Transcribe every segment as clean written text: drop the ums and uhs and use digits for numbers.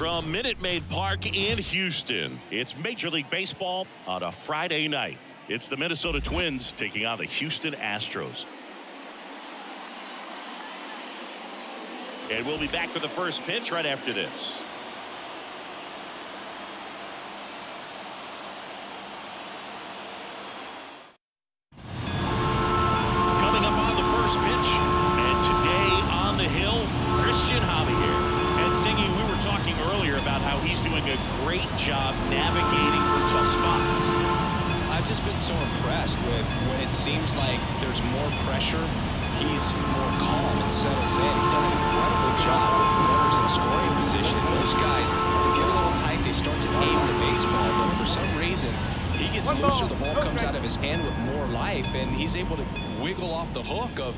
from Minute Maid Park in Houston. It's Major League Baseball on a Friday night. It's the Minnesota Twins taking on the Houston Astros. And we'll be back with the first pitch right after this. Coming up on the first pitch, and today on the hill, Javier. And Singy, we were talking earlier about how he's doing a great job navigating the tough spots. I've just been so impressed with when it seems like there's more pressure, he's more calm and settles in. He's done an incredible job with runners in scoring position. Those guys, they get a little tight, they start to aim the baseball, but for some reason, he gets looser, the ball comes out of his hand with more life, and he's able to wiggle off the hook of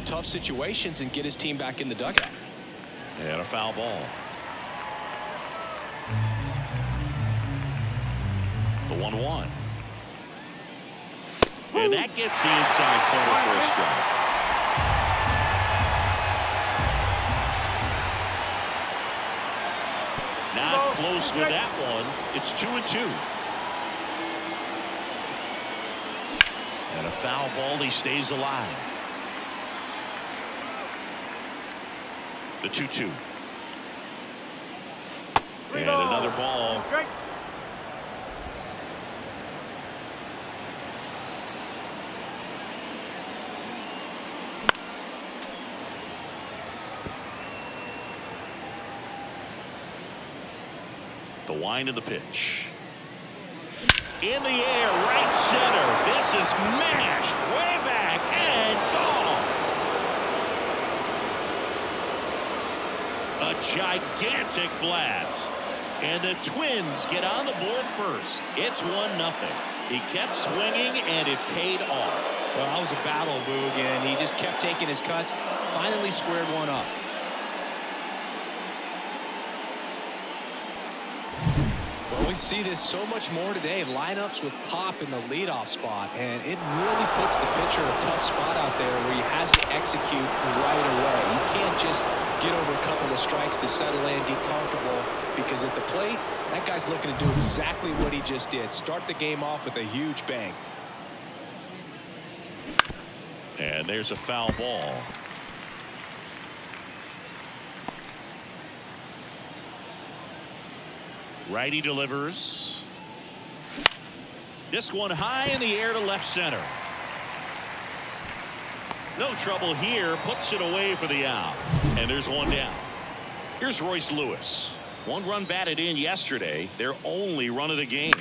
tough situations and get his team back in the dugout. And a foul ball. The 1-1. And that gets the inside corner for a strike. Not close with that one. It's 2-2. And a foul ball. He stays alive. The 2-2. And another ball. The wind of the pitch. In the air, right center. This is mashed way back and gone. A gigantic blast. And the Twins get on the board first. It's 1-0. He kept swinging and it paid off. Well, that was a battle, Boog, and he just kept taking his cuts. Finally squared one up. Well, we see this so much more today. Lineups with pop in the leadoff spot, and it really puts the pitcher in a tough spot out there where he has to execute right away. You can't just get over a couple of strikes to settle in, get comfortable, because at the plate, that guy's looking to do exactly what he just did. Start the game off with a huge bang. And there's a foul ball. Righty delivers. This one high in the air to left center. No trouble here. Puts it away for the out. And there's one down. Here's Royce Lewis. One run batted in yesterday. Their only run of the game.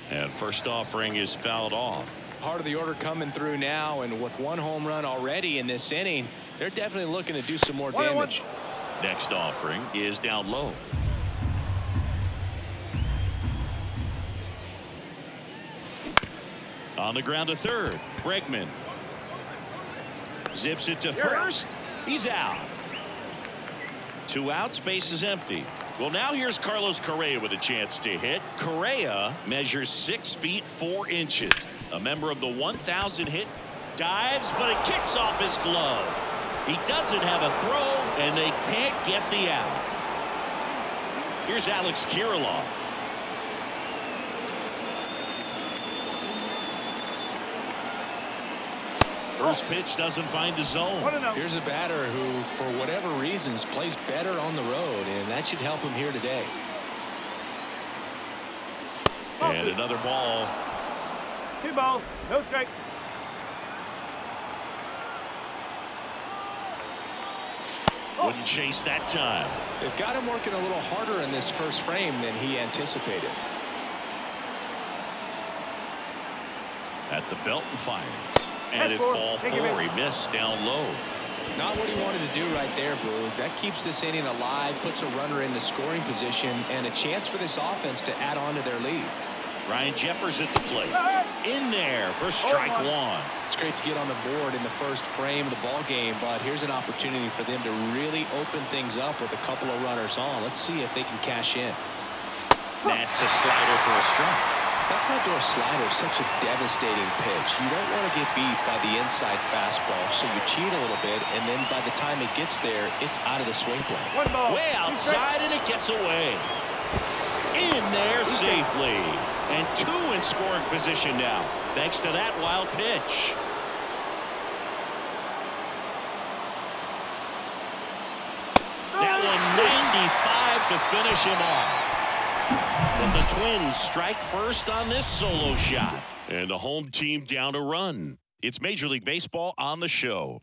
And first offering is fouled off. Part of the order coming through now, and with one home run already in this inning, they're definitely looking to do some more damage. Next offering is down low. On the ground to third. Bregman zips it to first. He's out. 2 outs, base is empty. Well, now here's Carlos Correa with a chance to hit. Correa measures 6 feet 4 inches. A member of the 1,000 hit. Dives, but it kicks off his glove. He doesn't have a throw, and they can't get the out. Here's Alex Kirilloff. First pitch doesn't find the zone. Here's a batter who, for whatever reasons, plays better on the road, and that should help him here today. And another ball. 2 balls, no strike. Wouldn't chase that time. They've got him working a little harder in this first frame than he anticipated. At the belt and fires. And it's ball 4. He missed down low. Not what he wanted to do right there, Boog. That keeps this inning alive, puts a runner in the scoring position, and a chance for this offense to add on to their lead. Ryan Jeffers at the plate. In there for strike 1. It's great to get on the board in the first frame of the ball game, but here's an opportunity for them to really open things up with a couple of runners on. Let's see if they can cash in. That's a slider for a strike. That front-door slider is such a devastating pitch. You don't want to get beat by the inside fastball, so you cheat a little bit, and then by the time it gets there, it's out of the swing plane. One ball. Way outside, and it gets away. In there safely. And 2 in scoring position now, thanks to that wild pitch. That one 95 to finish him off. But the Twins strike first on this solo shot. And the home team down a run. It's Major League Baseball on the show.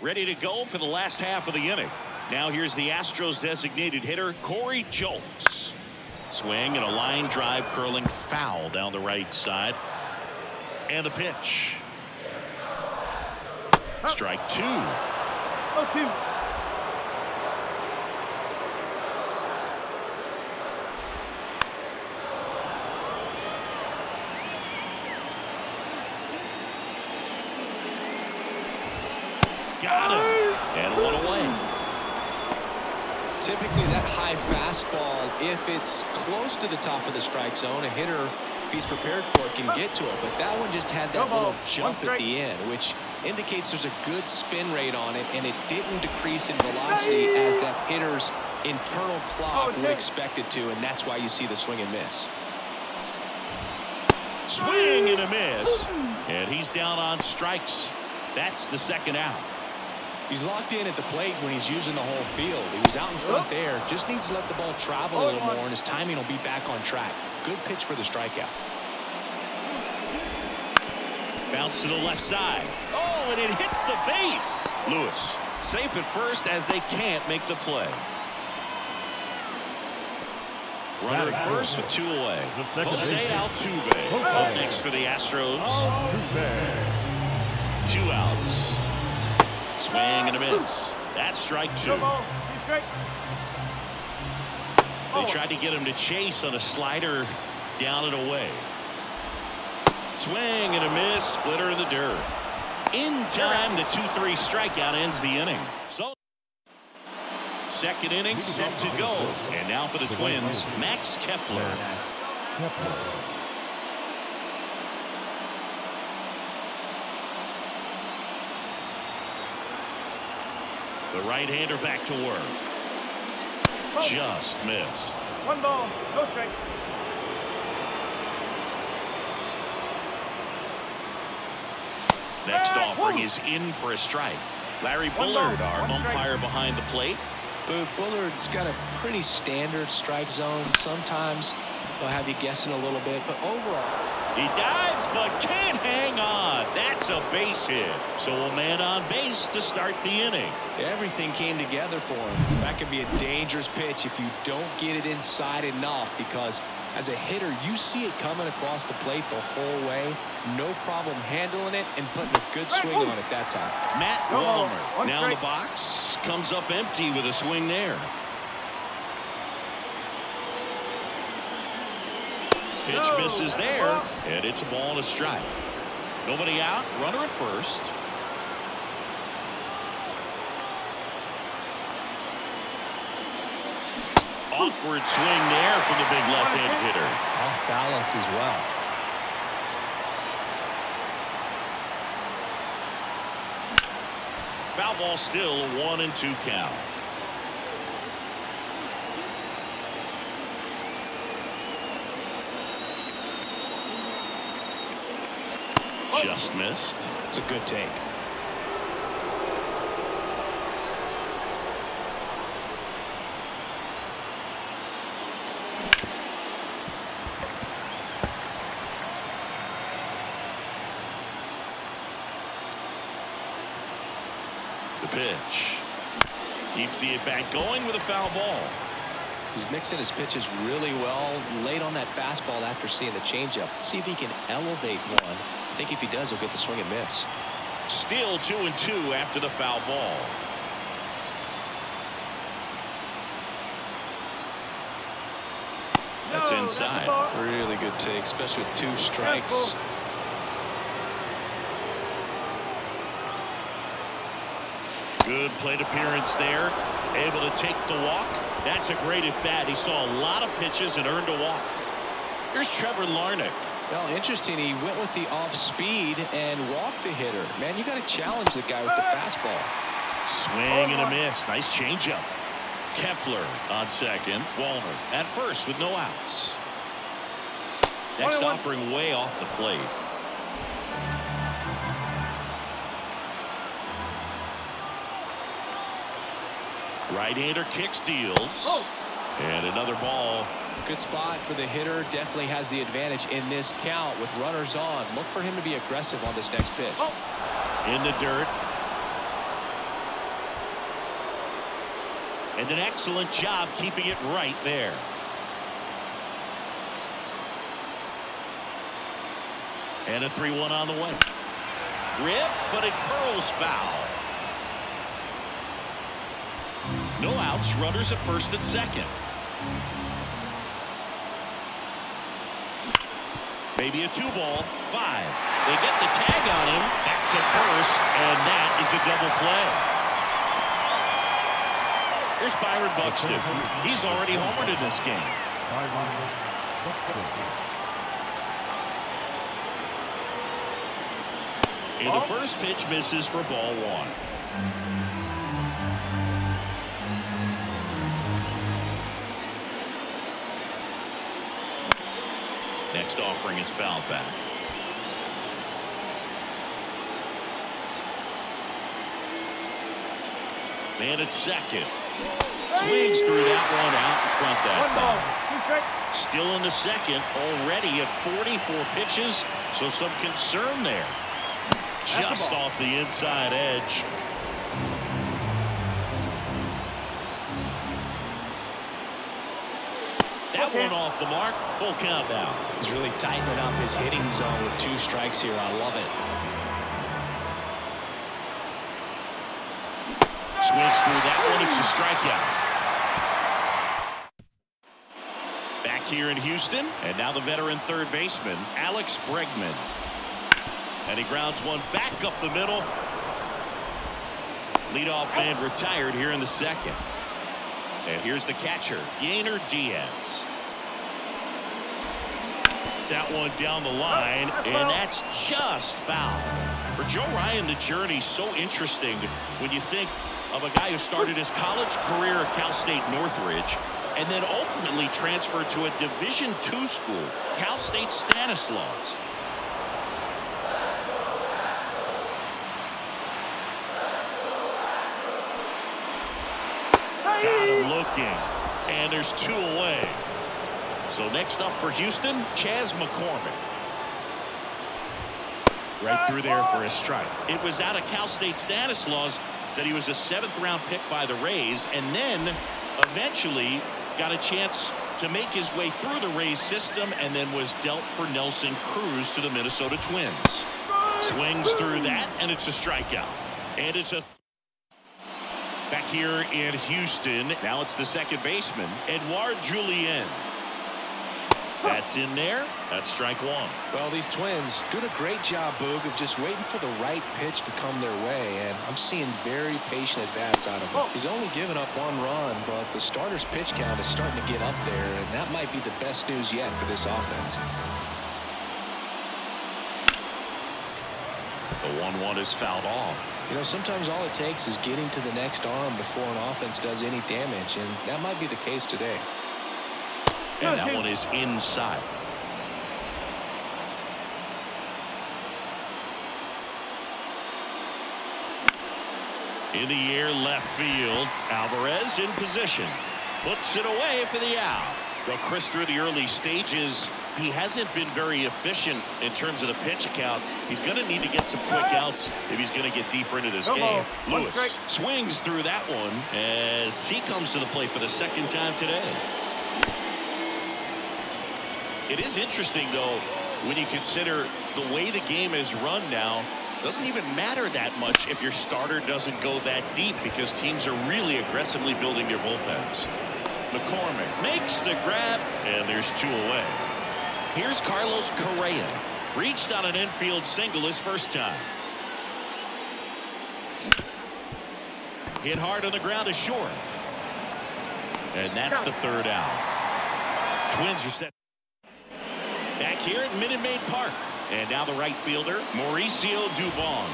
Ready to go for the last half of the inning. Now here's the Astros designated hitter, Corey Julien. Swing and a line drive curling foul down the right side. And the pitch. Strike 2. 0-2. Got him. And 1 away. Typically that high fastball, if it's close to the top of the strike zone, a hitter, if he's prepared for it, can get to it. But that one just had that little jump at the end, which indicates there's a good spin rate on it, and it didn't decrease in velocity as that hitter's internal clock would expect it to, and that's why you see the swing and miss. Swing and a miss. And he's down on strikes. That's the second out. He's locked in at the plate when he's using the whole field. He was out in front there. Just needs to let the ball travel a little more, and his timing will be back on track. Good pitch for the strikeout. Bounce to the left side. Oh, and it hits the base. Lewis safe at first as they can't make the play. Runner at first with 2 away. Jose Altuve up next for the Astros. 2 outs. Swing and a miss. That's strike 2. They tried to get him to chase on a slider down and away. Swing and a miss. Splitter in the dirt. In time, the 2-3 strikeout ends the inning. So second inning set to go. And now for the Twins, Max Kepler. The right-hander back to work. Just missed. 1 ball, no strike. Next offering is in for a strike. Larry Bullard, our umpire behind the plate. But Bullard's got a pretty standard strike zone. Sometimes they'll have you guessing a little bit, but overall. He dives but can't hang on. That's a base hit. So a man on base to start the inning. Everything came together for him. That could be a dangerous pitch if you don't get it inside enough, because as a hitter, you see it coming across the plate the whole way. No problem handling it and putting a good swing on it that time. Matt Wallner now in the box. Comes up empty with a swing there. Pitch misses there, and it's a ball and a strike. Nobody out, runner at first. Awkward swing there from the big left-handed hitter. Off balance as well. Foul ball still, a 1-2 count. Just missed. It's a good take. The pitch. Keeps the at-bat going with a foul ball. He's mixing his pitches really well. Late on that fastball after seeing the changeup. See if he can elevate one. I think if he does, he'll get the swing and miss. Still 2-2 after the foul ball. That's inside. Really good take, especially with 2 strikes. Good plate appearance there. Able to take the walk. That's a great at bat. He saw a lot of pitches and earned a walk. Here's Trevor Larnach. Well, interesting. He went with the off speed and walked the hitter. Man, you got to challenge the guy with the fastball. Swing and a miss. Nice changeup. Kepler on second. Walner at first with no outs. Next offering way off the plate. Right-hander kicks, deals. And another ball. Good spot for the hitter. Definitely has the advantage in this count with runners on. Look for him to be aggressive on this next pitch. In the dirt. And an excellent job keeping it right there. And a 3-1 on the way. Rip, but it curls foul. No outs, runners at first and second. Maybe a 2-ball, 5. They get the tag on him, back to first, and that is a double play. Here's Byron Buxton. He's already homered in this game. And the first pitch misses for ball 1. Next offering is fouled back. Man at second. Swings through that one out in front that time. Still in the second, already at 44 pitches, so some concern there. Just off the inside edge. That one off the mark. Full count now. He's really tightening up his hitting zone with 2 strikes here. I love it. Swings through that one. It's a strikeout. Back here in Houston, and now the veteran third baseman, Alex Bregman. And he grounds one back up the middle. Leadoff man retired here in the second. And here's the catcher, Yainer Diaz. That one down the line, and that's just foul. For Joe Ryan, the journey's so interesting when you think of a guy who started his college career at Cal State Northridge and then ultimately transferred to a Division II school, Cal State Stanislaus. Got him looking, and there's 2 away. So next up for Houston, Chas McCormick. Right through there for a strike. It was out of Cal State Stanislaus that he was a 7th-round pick by the Rays, and then eventually got a chance to make his way through the Rays system, and then was dealt for Nelson Cruz to the Minnesota Twins. Swings through that, and it's a strikeout. And it's a back here in Houston. Now it's the second baseman, Edouard Julien. That's in there. That's strike 1. Well, these Twins doing a great job, Boog, of just waiting for the right pitch to come their way, and I'm seeing very patient at-bats out of him. He's only given up 1 run, but the starter's pitch count is starting to get up there, and that might be the best news yet for this offense. The 1-1 is fouled off. You know, sometimes all it takes is getting to the next arm before an offense does any damage, and that might be the case today. And that one is inside. In the air, left field. Alvarez in position. Puts it away for the out. Well, Chris, through the early stages, he hasn't been very efficient in terms of the pitch count. He's going to need to get some quick outs if he's going to get deeper into this game. Lewis swings through that one as he comes to the plate for the 2nd time today. It is interesting, though, when you consider the way the game is run now. Doesn't even matter that much if your starter doesn't go that deep, because teams are really aggressively building their bullpens. McCormick makes the grab, and there's 2 away. Here's Carlos Correa. Reached on an infield single his first time. Hit hard on the ground to short. And that's the third out. Twins are set back here at Minute Maid Park. And now the right fielder, Mauricio Dubon.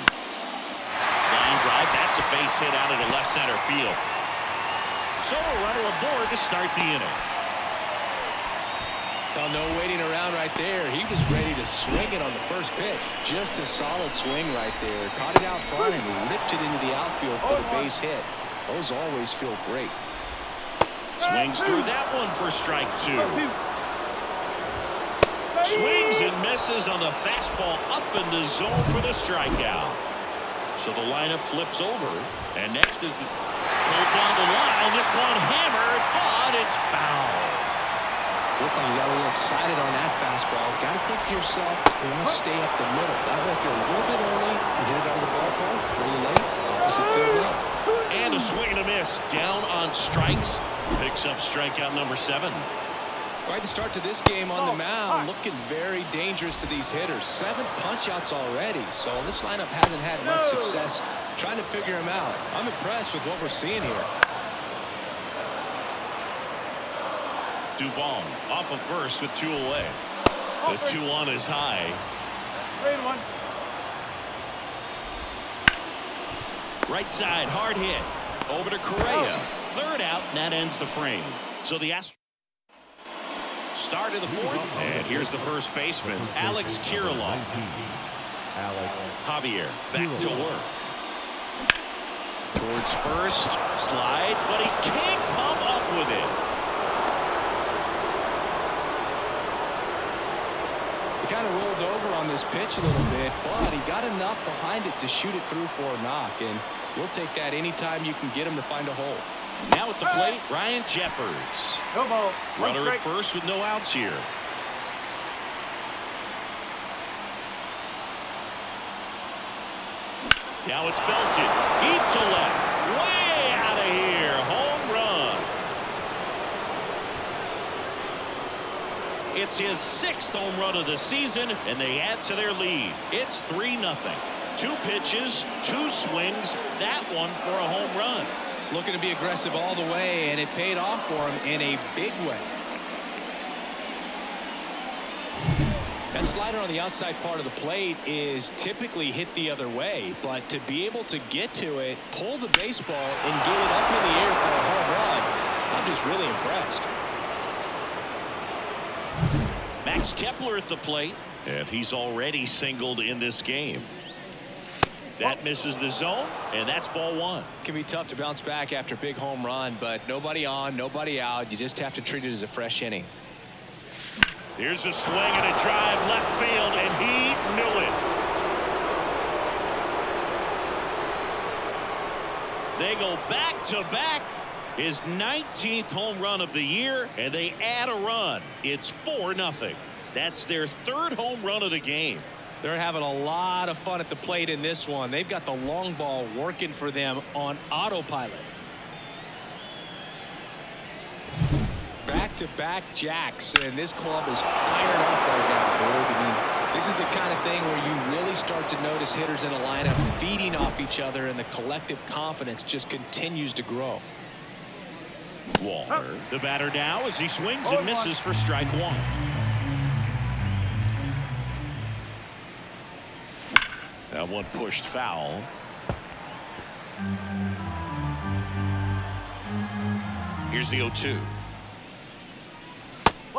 Line drive, that's a base hit out into left center field. So a runner aboard to start the inning. Well, no waiting around right there. He was ready to swing it on the first pitch. Just a solid swing right there. Caught it out front and ripped it into the outfield for the base hit. Those always feel great. Swings through that one for strike 2. Swings and misses on the fastball up in the zone for the strikeout. So the lineup flips over. And next is the pull down the line. This one hammered, but it's foul. Look like you got a little excited on that fastball. Got to think to yourself, you want to stay up the middle. That way, if you're a little bit early, you hit it on the ballpark. A little late, opposite field now. And a swing and a miss. Down on strikes. Picks up strikeout number 7. Quite the start to this game on the mound. Looking very dangerous to these hitters. 7 punch-outs already. So this lineup hasn't had much success trying to figure him out. I'm impressed with what we're seeing here. Dubon off of first with 2 away. The 2-1 is high. Right side, hard hit. Over to Correa. Third out, and that ends the frame. So the Astros start of the 4th. And here's the first baseman, Alex Kirilloff. Javier back to work. Towards first, slides, but he can't come up with it. He kind of rolled over on this pitch a little bit, but he got enough behind it to shoot it through for a knock, and we'll take that anytime you can get him to find a hole. Now at the plate, Ryan Jeffers. Runner at first with no outs here. Now it's belted deep to left, way out of here. Home run. It's his 6th home run of the season, and they add to their lead. It's 3-0. 2 pitches, 2 swings, that one for a home run. Looking to be aggressive all the way, and it paid off for him in a big way. That slider on the outside part of the plate is typically hit the other way, but to be able to get to it, pull the baseball, and get it up in the air for a home run, I'm just really impressed. Max Kepler at the plate, and he's already singled in this game. That misses the zone, and that's ball 1. Can be tough to bounce back after a big home run, but nobody on, nobody out. You just have to treat it as a fresh inning. Here's a swing and a drive left field, and he knew it. They go back to back. His 19th home run of the year, and they add a run. It's 4-0. That's their 3rd home run of the game. They're having a lot of fun at the plate in this one. They've got the long ball working for them on autopilot. Back-to-back jacks, and this club is fired up right now. I mean, this is the kind of thing where you really start to notice hitters in a lineup feeding off each other, and the collective confidence just continues to grow. Walker, the batter now as he swings and misses for strike 1. That one pushed foul. Here's the 0-2.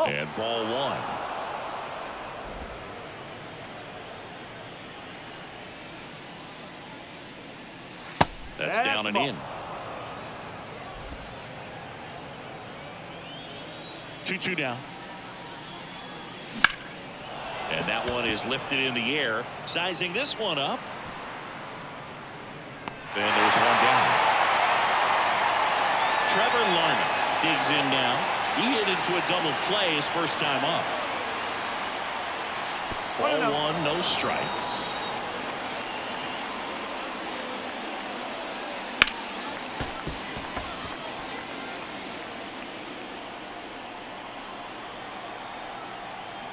And ball 1. That's down and in. 2-2 down. And that one is lifted in the air. Sizing this one up. And there's one down. Trevor Larnach digs in now. He hit into a double play his first time up. Ball 1, no strikes.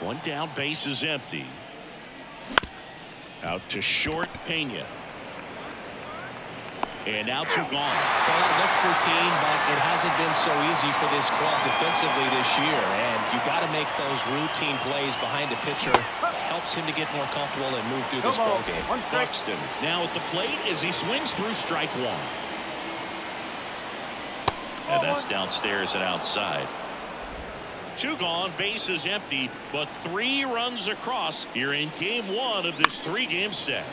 One down, base is empty. Out to short, Pena. And now 2 gone. Well, it looks routine, but it hasn't been so easy for this club defensively this year. And you got to make those routine plays behind the pitcher. Helps him to get more comfortable and move through this ball game. Buxton now at the plate as he swings through strike 1. And that's downstairs and outside. 2 gone, bases empty, but 3 runs across here in game 1 of this 3-game set.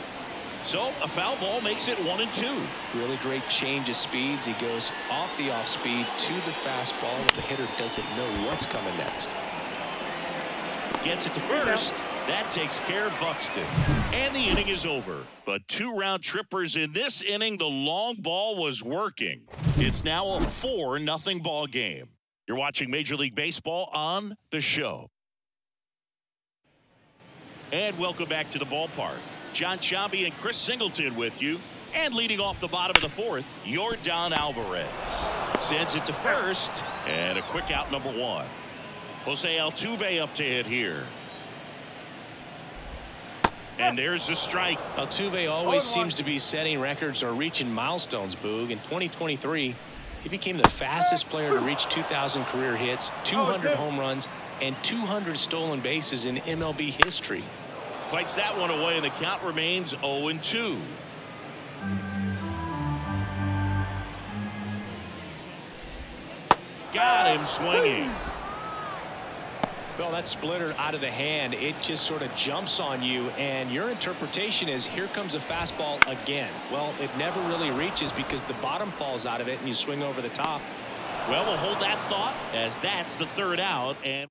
So a foul ball makes it 1-2. Really great change of speeds. He goes off the off speed to the fastball. The hitter doesn't know what's coming next. Gets it to first. That takes care of Buxton. And the inning is over. But 2 round trippers in this inning. The long ball was working. It's now a 4-0 ball game. You're watching Major League Baseball on The Show. And welcome back to the ballpark. John Chambi and Chris Singleton with you. And leading off the bottom of the 4th, Yordan Alvarez. Sends it to first. And a quick out, number 1. Jose Altuve up to hit here. And there's the strike. Altuve always seems to be setting records or reaching milestones, Boog. In 2023, he became the fastest player to reach 2,000 career hits, 200 home runs, and 200 stolen bases in MLB history. Fights that one away, and the count remains 0-2. Got him swinging. Well, that splitter out of the hand, it just sort of jumps on you, and your interpretation is here comes a fastball again. Well, it never really reaches because the bottom falls out of it and you swing over the top. Well, we'll hold that thought as that's the 3rd out, and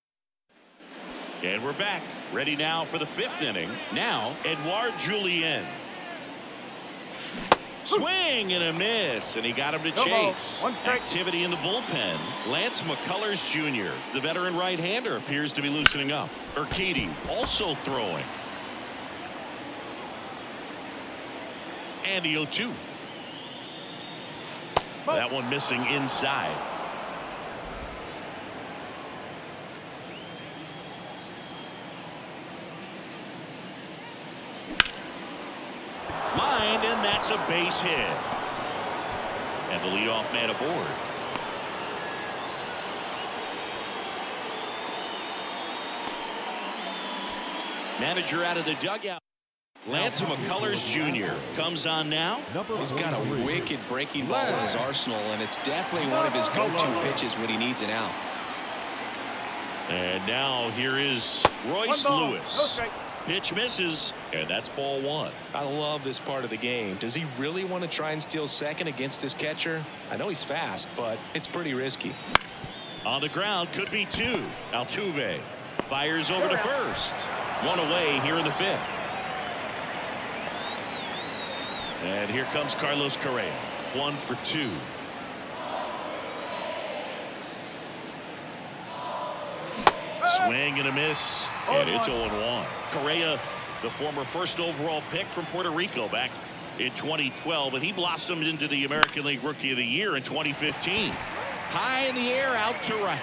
we're back. Ready now for the 5th inning. Now, Edouard Julien. Swing and a miss, and he got him to chase. Activity in the bullpen. Lance McCullers Jr., the veteran right-hander, appears to be loosening up. Urquidy also throwing. And the 0-2. That one missing inside. Lined, and that's a base hit. And the leadoff man aboard. Manager out of the dugout. Lance McCullers Jr. comes on now. He's got a wicked breaking ball in his arsenal, and it's definitely one of his go-to pitches when he needs an out. And now here is Royce Lewis. Pitch misses, and that's ball 1. I love this part of the game. Does he really want to try and steal second against this catcher? I know he's fast, but it's pretty risky. On the ground, could be 2. Altuve fires over to first. 1 away here in the 5th. And here comes Carlos Correa. 1 for 2. Swing and a miss, and it's 0-1. Correa, the former 1st overall pick from Puerto Rico back in 2012, and he blossomed into the American League Rookie of the Year in 2015. High in the air, out to right.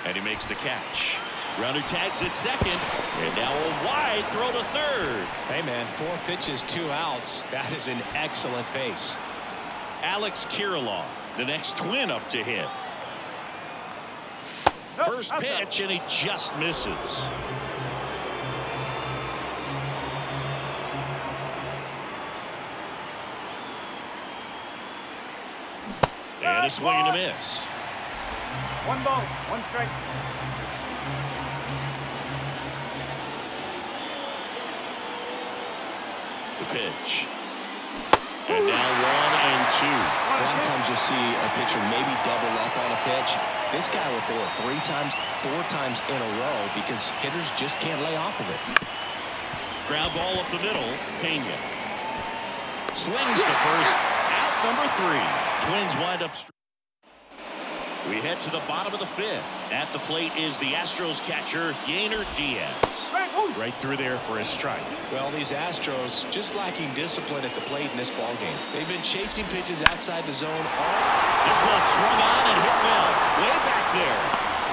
And he makes the catch. Runner tags at second, and now a wide throw to third. Hey, man, 4 pitches, 2 outs. That is an excellent pace. Alex Kirilloff, the next twin up to hit. First pitch, and he just misses. And a swing and a miss. 1 ball, 1 strike. The pitch. And now 1-2. A lot of times you'll see a pitcher maybe double up on a pitch. This guy will throw it 3 times, 4 times in a row because hitters just can't lay off of it. Ground ball up the middle. Pena slings to first. Out number 3. Twins wind up. We head to the bottom of the 5th. At the plate is the Astros catcher, Yainer Diaz. Right through there for a strike. Well, these Astros just lacking discipline at the plate in this ballgame. They've been chasing pitches outside the zone. This one swung on and hit well. Way back there.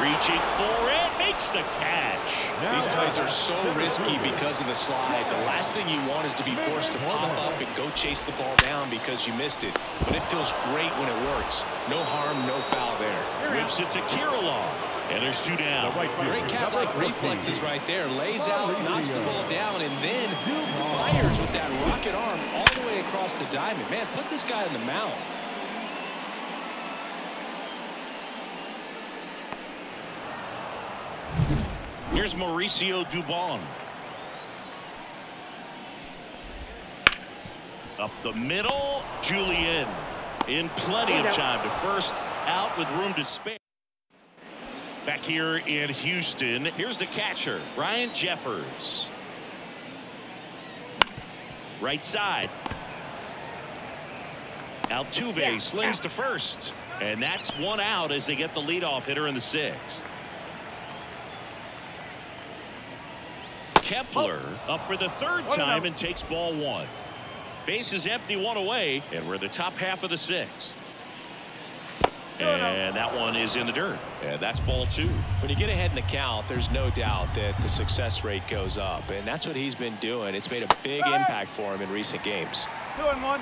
Reaching for it. Make makes the catch. These plays are so risky because of the slide. The last thing you want is to be forced to pop up and go chase the ball down because you missed it. But it feels great when it works. No harm, no foul there. Whips it to Kirilloff. And there's 2 down. Great cat-like reflexes right there. Lays out, knocks the ball down, and then fires with that rocket arm all the way across the diamond. Man, put this guy on the mound. Here's Mauricio Dubon. Up the middle, Julien in plenty of time to first, out with room to spare. Back here in Houston, here's the catcher, Ryan Jeffers. Right side. Altuve slings to first. And that's 1 out as they get the leadoff hitter in the 6th. Kepler up for the 3rd time and takes ball 1. Base is empty, 1 away, and we're in the top half of the 6th. And that one is in the dirt. And that's ball 2. When you get ahead in the count, there's no doubt that the success rate goes up. And that's what he's been doing. It's made a big impact for him in recent games. 2-1.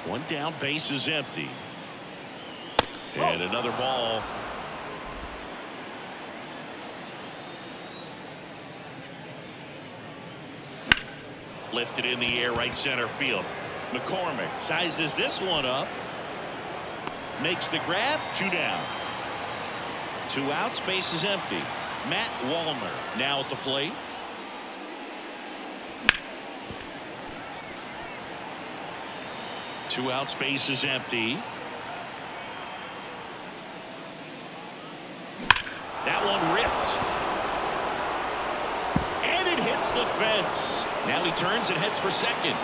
1 down, base is empty. And another ball. Lifted in the air, right center field. McCormick sizes this one up. Makes the grab. 2 down. 2 outs, base is empty. Matt Wallner now at the plate. Two outs, base is empty. That one ripped. And it hits the fence. Now he turns and heads for second.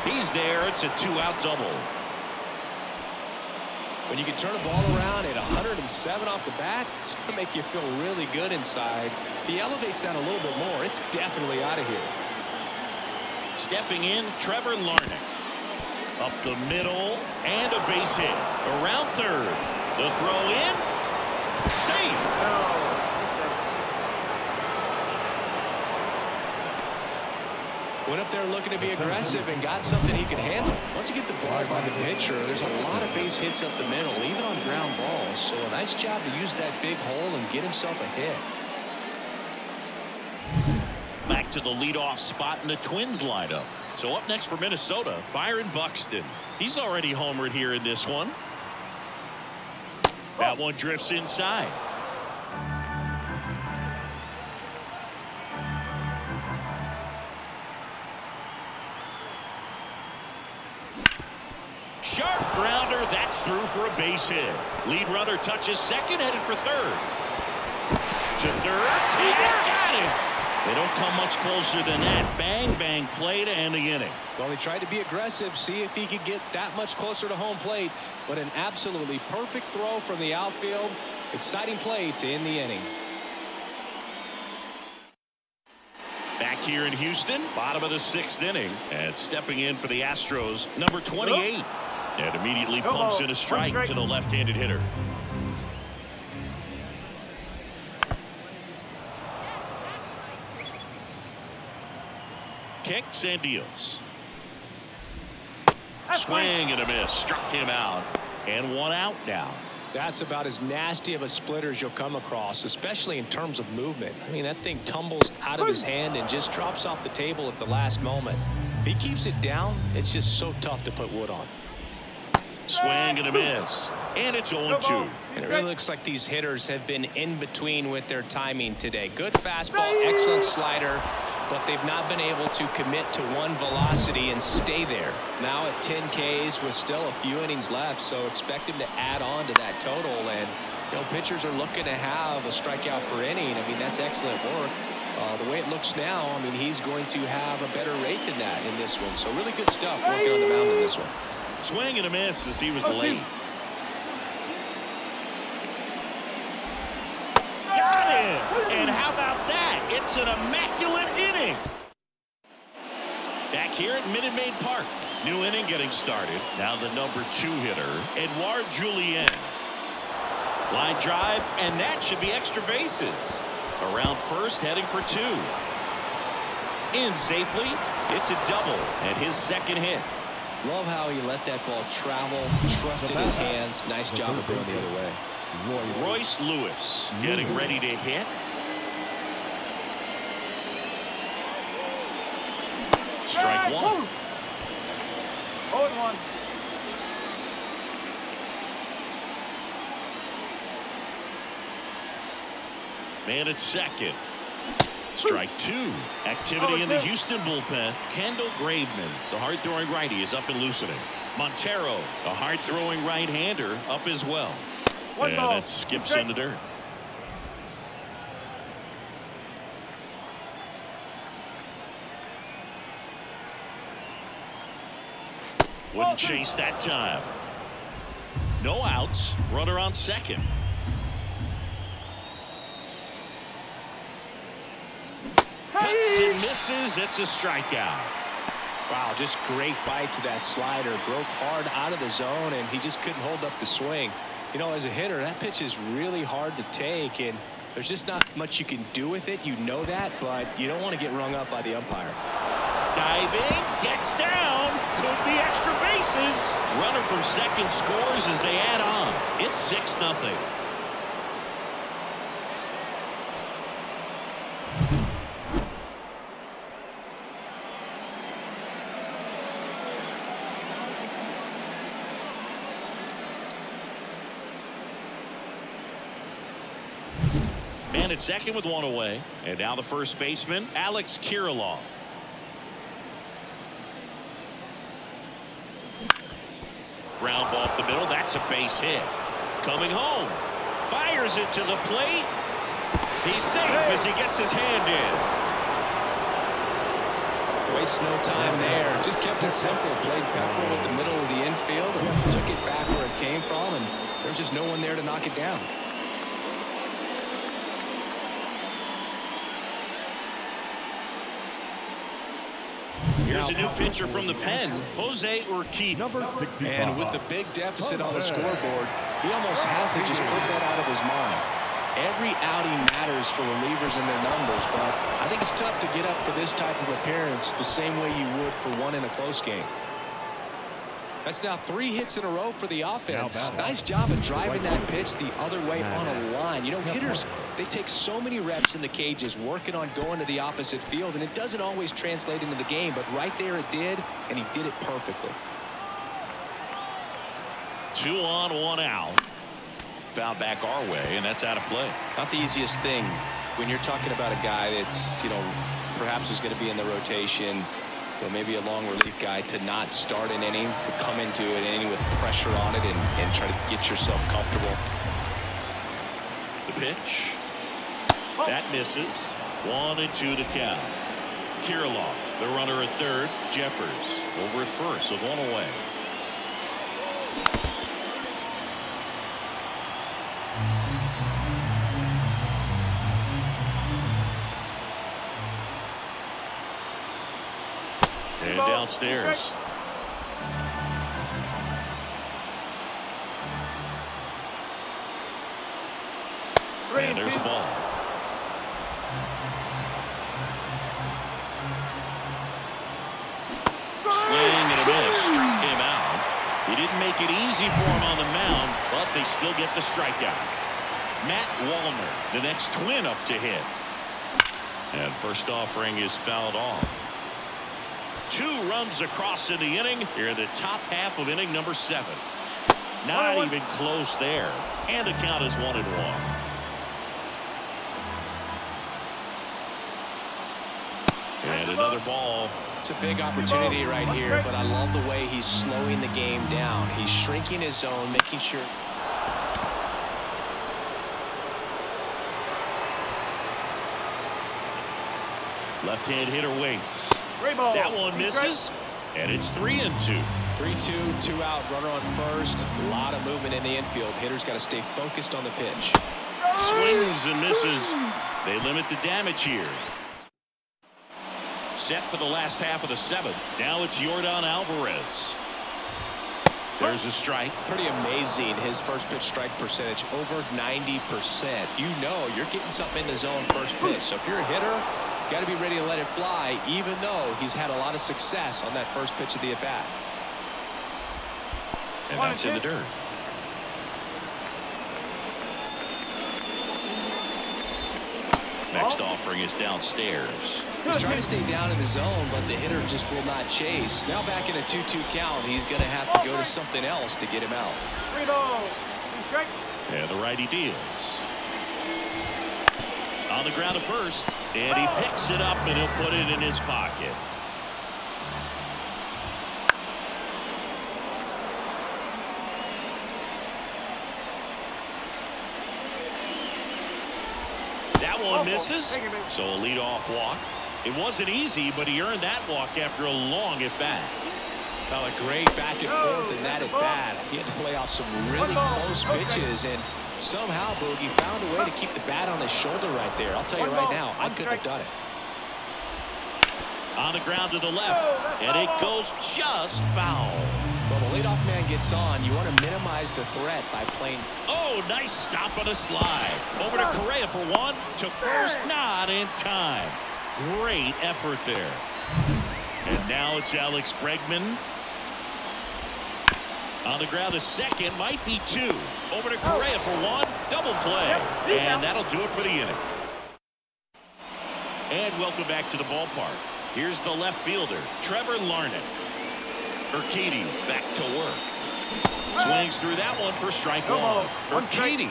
He's there. It's a 2-out double. When you can turn a ball around at 107 off the bat, it's going to make you feel really good inside. If he elevates that a little bit more, it's definitely out of here. Stepping in, Trevor Larnach. Up the middle, and a base hit. Around third. The throw in. Safe. Went up there looking to be aggressive and got something he could handle. Once you get the ball by the pitcher, there's a lot of base hits up the middle, even on ground balls. So a nice job to use that big hole and get himself a hit. Back to the leadoff spot in the Twins lineup. So up next for Minnesota, Byron Buxton. He's already homered here in this one. That one drifts inside. Sharp grounder. That's through for a base hit. Lead runner touches second, headed for third. To third. Got it. They don't come much closer than that. Bang, bang play to end the inning. Well, he tried to be aggressive, see if he could get that much closer to home plate, but an absolutely perfect throw from the outfield. Exciting play to end the inning. Back here in Houston, bottom of the 6th inning, and stepping in for the Astros, number 28. And immediately pumps in a strike to the left-handed hitter. Kicks and deals. Swing and a miss. Struck him out. And 1 out now. That's about as nasty of a splitter as you'll come across, especially in terms of movement. I mean, that thing tumbles out of his hand and just drops off the table at the last moment. If he keeps it down, it's just so tough to put wood on. Swing and a miss. And it's 0-2. And it really looks like these hitters have been in between with their timing today. Good fastball, excellent slider, but they've not been able to commit to one velocity and stay there. Now at 10 Ks with still a few innings left, so expect him to add on to that total. And, you know, pitchers are looking to have a strikeout per inning. I mean, that's excellent work. The way it looks now, I mean, he's going to have a better rate than that in this one. So really good stuff working on the mound in this one. Swing and a miss as he was late. Got him! And how about that? It's an immaculate inning. Back here at Minute Maid Park. New inning getting started. Now the number 2 hitter, Edouard Julien. Line drive, and that should be extra bases. Around first, heading for 2. In safely. It's a double and his second hit. Love how he let that ball travel, trusted his hands. Nice job of going the other way. Royce Lewis getting ready to hit. Strike 1. 0-1. Man at second. Strike 2. Activity in the Houston bullpen. Kendall Graveman, the hard-throwing righty, is up and loosening. Montero, the hard-throwing right-hander, up as well. And that skips in the dirt. Wouldn't chase that time. No outs. Runner on second. Cuts and misses. It's a strikeout. Wow, just great bite to that slider. Broke hard out of the zone, and he just couldn't hold up the swing. You know, as a hitter, that pitch is really hard to take, and there's just not much you can do with it. You know that, but you don't want to get rung up by the umpire. Diving, gets down, could be extra bases. Runner from second scores as they add on. It's 6-0. Man at second with 1 away. And now the first baseman, Alex Kirilloff. Ground ball up the middle. That's a base hit. Coming home. Fires it to the plate. He's safe as he gets his hand in. Wastes no time there. Just kept it simple. Played Pepper with the middle of the infield. And took it back where it came from, and there's just no one there to knock it down. Here's a new pitcher from the pen, Jose Urquidy. And with the big deficit on the scoreboard, he almost has to just put that out of his mind. Every outing matters for relievers and their numbers, but I think it's tough to get up for this type of appearance the same way you would for one in a close game. That's now 3 hits in a row for the offense. Nice job of driving that pitch the other way on a line. You know, hitters, they take so many reps in the cages working on going to the opposite field, and it doesn't always translate into the game, but right there it did, and he did it perfectly. 2 on, 1 out. Foul back our way, and that's out of play. Not the easiest thing when you're talking about a guy that's, you know, perhaps is going to be in the rotation, so maybe a long relief guy, to not start an inning, to come into an inning with pressure on it and try to get yourself comfortable. The pitch. That misses. 1-2 to count. Kirilloff, the runner at third. Jeffers over at first with 1 away. And downstairs. And there's a ball. Swing and a miss. Struck him out. He didn't make it easy for him on the mound, but they still get the strikeout. Matt Wallner, the next twin up to hit. And first offering is fouled off. 2 runs across in the inning here in the top half of inning number 7. Not even close there. And the count is 1-1. And another ball. It's a big opportunity right here, but I love the way he's slowing the game down. He's shrinking his zone, making sure. Left-hand hitter waits. That one misses, and it's 3-2. 3-2, 2 out, runner on first. A lot of movement in the infield. Hitter's got to stay focused on the pitch. Swings and misses. They limit the damage here. Set for the last half of the 7th. Now it's Yordan Alvarez. There's a strike. Pretty amazing, his first pitch strike percentage, over 90%. You know you're getting something in the zone first pitch. So if you're a hitter, you got to be ready to let it fly, even though he's had a lot of success on that first pitch of the at-bat. And that's in the dirt. Next offering is downstairs. He's trying to stay down in the zone, but the hitter just will not chase. Now back in a 2-2 count, he's going to have to go to something else to get him out. 3 balls, 2 strikes. And the righty deals. On the ground at first, and he picks it up and he'll put it in his pocket. That one misses, so a leadoff walk. It wasn't easy, but he earned that walk after a long at-bat. Well, a great back and forth in that at-bat. He had to lay off some really close pitches, and somehow Boogie found a way to keep the bat on his shoulder right there. I'll tell you right now, I couldn't have done it. On the ground to the left, and it goes just foul. Well, the leadoff man gets on. You want to minimize the threat by playing. Oh, nice stop on a slide. Over to Correa for one. To first, not in time. Great effort there. And now it's Alex Bregman. On the ground to second, might be 2. Over to Correa for one. Double play. And that'll do it for the inning. And welcome back to the ballpark. Here's the left fielder, Trevor Larnach. Urquidy back to work. Swings through that one for strike one. Urquidy,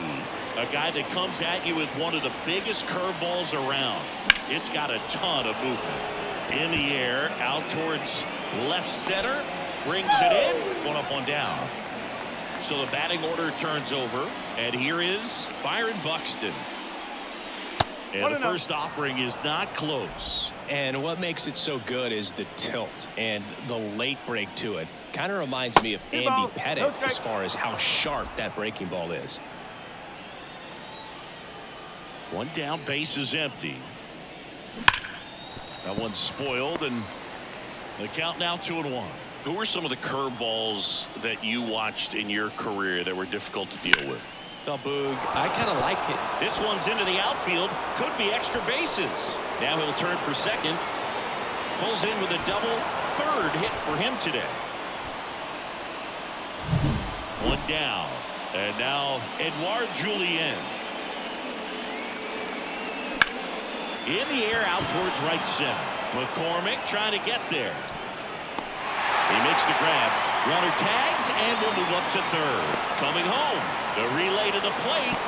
a guy that comes at you with one of the biggest curveballs around. It's got a ton of movement. In the air, out towards left center. Brings it in. One up, one down. So the batting order turns over. And here is Byron Buxton. And the first offering is not close. And what makes it so good is the tilt and the late break to it. Kind of reminds me of Andy Pettit as far as how sharp that breaking ball is. One down, base is empty. That one's spoiled, and the count now 2-1. Who are some of the curveballs that you watched in your career that were difficult to deal with? Well, Boog, I kind of like it. This one's into the outfield. Could be extra bases. Now he'll turn for second. Pulls in with a double. Third hit for him today. One down. And now Edouard Julien. In the air out towards right center. McCormick trying to get there. He makes the grab. Runner tags and will move up to third. Coming home. The relay to the plate.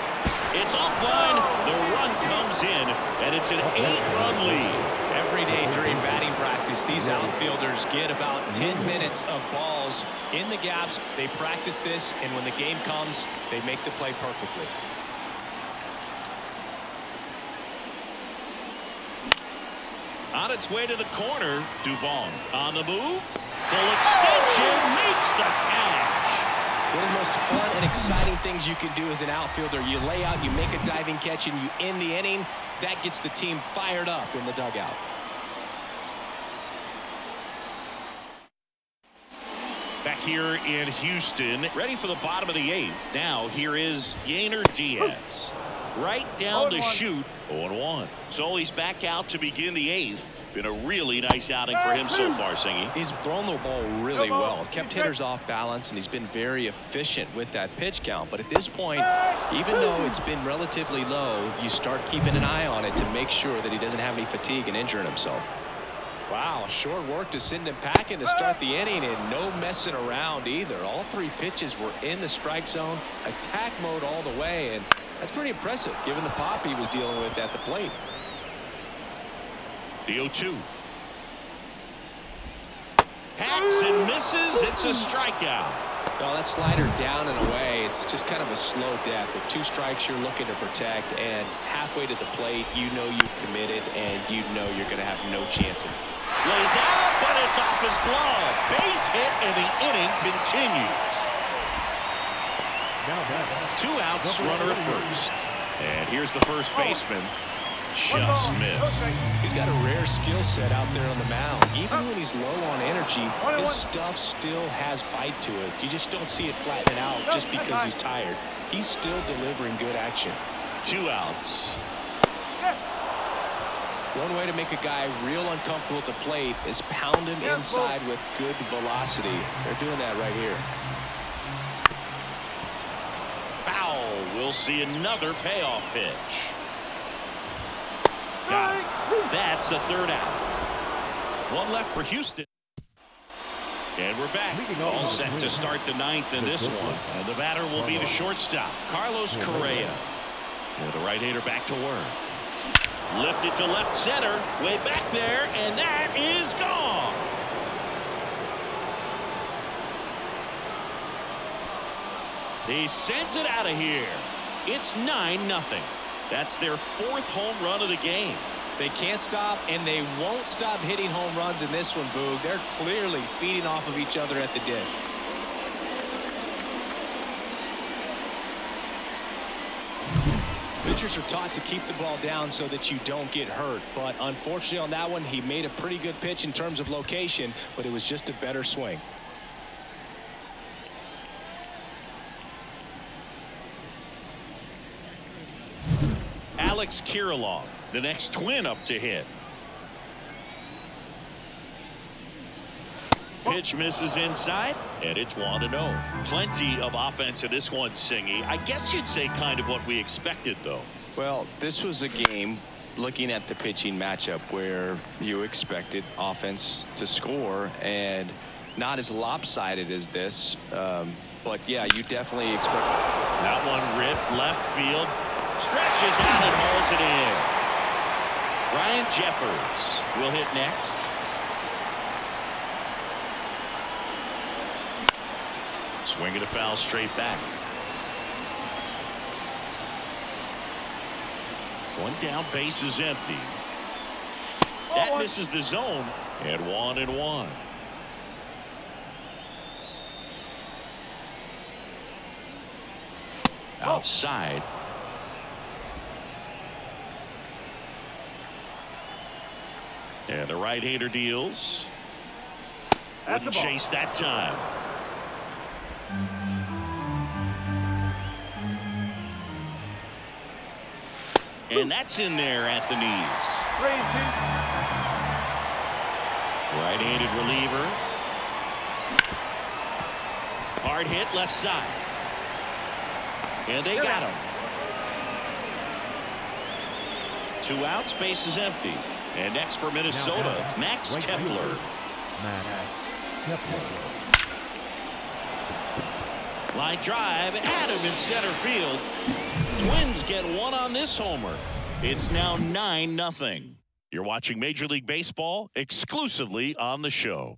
It's offline. The run comes in, and it's an 8-run lead. Every day during batting practice, these outfielders get about 10 minutes of balls in the gaps. They practice this, and when the game comes, they make the play perfectly. On its way to the corner, DUBON on the move. Full extension makes the catch. One of the most fun and exciting things you can do as an outfielder, you lay out, you make a diving catch, and you end the inning. That gets the team fired up in the dugout. Back here in Houston, ready for the bottom of the 8th. Now here is Yainer Diaz. Right down the chute, 0-1. So he's back out to begin the 8th. Been a really nice outing for him so far, Singy. He's thrown the ball really well. Kept hitters off balance, and he's been very efficient with that pitch count. But at this point, even though it's been relatively low, you start keeping an eye on it to make sure that he doesn't have any fatigue and injuring himself. Wow, short work to send him packing to start the inning, and no messing around either. All 3 pitches were in the strike zone, attack mode all the way, and that's pretty impressive given the pop he was dealing with at the plate. The 0-2. Hacks and misses. It's a strikeout. Well, that slider down and away, it's just kind of a slow death. With 2 strikes you're looking to protect, and halfway to the plate, you know you've committed, and you know you're going to have no chance of it. Lays out, but it's off his glove. Base hit, and the inning continues. 2 outs, runner at first. And here's the first baseman. Just missed. He's got a rare skill set out there on the mound. Even when he's low on energy, his stuff still has bite to it. You just don't see it flattening out just because he's tired. He's still delivering good action. 2 outs. One way to make a guy real uncomfortable at the plate is pound him inside with good velocity. They're doing that right here. Foul. We'll see another payoff pitch. Got it. That's the 3rd out. 1 left for Houston. And we're back. All set to start the 9th in this one. And the batter will be the shortstop, Carlos Correa. And the right-hander back to work. Lifted to left center. Way back there. And that is gone. He sends it out of here. It's 9-0. That's their 4th home run of the game. They can't stop, and they won't stop hitting home runs in this one, Boog. They're clearly feeding off of each other at the dish. Pitchers are taught to keep the ball down so that you don't get hurt. But unfortunately on that one, he made a pretty good pitch in terms of location, but it was just a better swing. Alex Kirilloff, the next twin up to hit. Pitch misses inside, and it's 1-0. Plenty of offense in this one, Singy. I guess you'd say kind of what we expected, though. Well, this was a game, looking at the pitching matchup, where you expected offense to score, and not as lopsided as this. But, yeah, you definitely expect. That one ripped left field. Stretches out and hauls it in. Ryan Jeffers will hit next. Swinging a foul straight back. 1 down, base is empty. That misses the zone. And 1-1. Outside. And the right-hander deals. Wouldn't chase that time. And that's in there at the knees. Right-handed reliever. Hard hit left side. And they got him. 2 outs, base is empty. And next for Minnesota, Max Kepler. Line drive, Adam in center field. Twins get 1 on this homer. It's now 9-0. You're watching Major League Baseball exclusively on the show.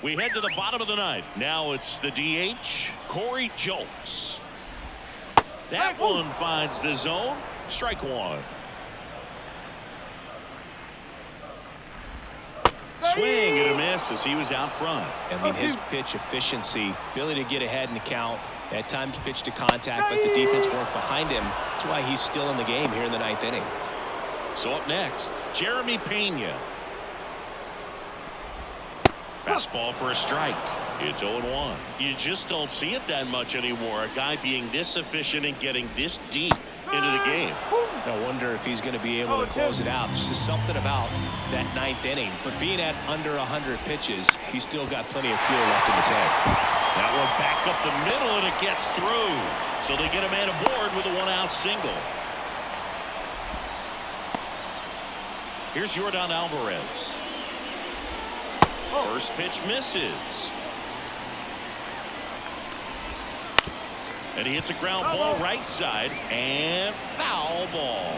We head to the bottom of the 9th. Now it's the DH, Corey Julks. That one finds the zone. Strike 1. Swing and a miss as he was out front. I mean, his pitch efficiency, ability to get ahead in the count, at times pitch to contact, let the defense work behind him. That's why he's still in the game here in the 9th inning. So up next, Jeremy Pena. Fastball for a strike. It's 0-1. You just don't see it that much anymore. A guy being this efficient and getting this deep into the game. I wonder if he's going to be able to close it out. There's just something about that 9th inning. But being at under 100 pitches, he's still got plenty of fuel left in the tank. That one back up the middle, and it gets through. So they get a man aboard with a 1-out single. Here's Yordan Alvarez. First pitch misses. And he hits a ground ball right side, and foul ball.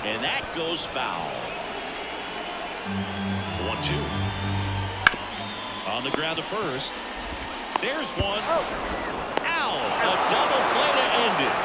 And that goes foul. 1-2. On the ground to first. There's one. Out. A double play to end it.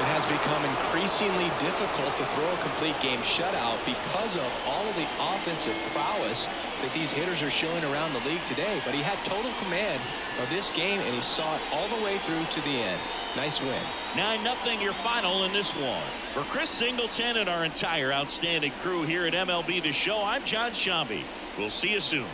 It has become increasingly difficult to throw a complete game shutout because of all of the offensive prowess that these hitters are showing around the league today. But he had total command of this game, and he saw it all the way through to the end. Nice win. 9-0 your final in this one. For Chris Singleton and our entire outstanding crew here at MLB The Show, I'm John Shambi. We'll see you soon.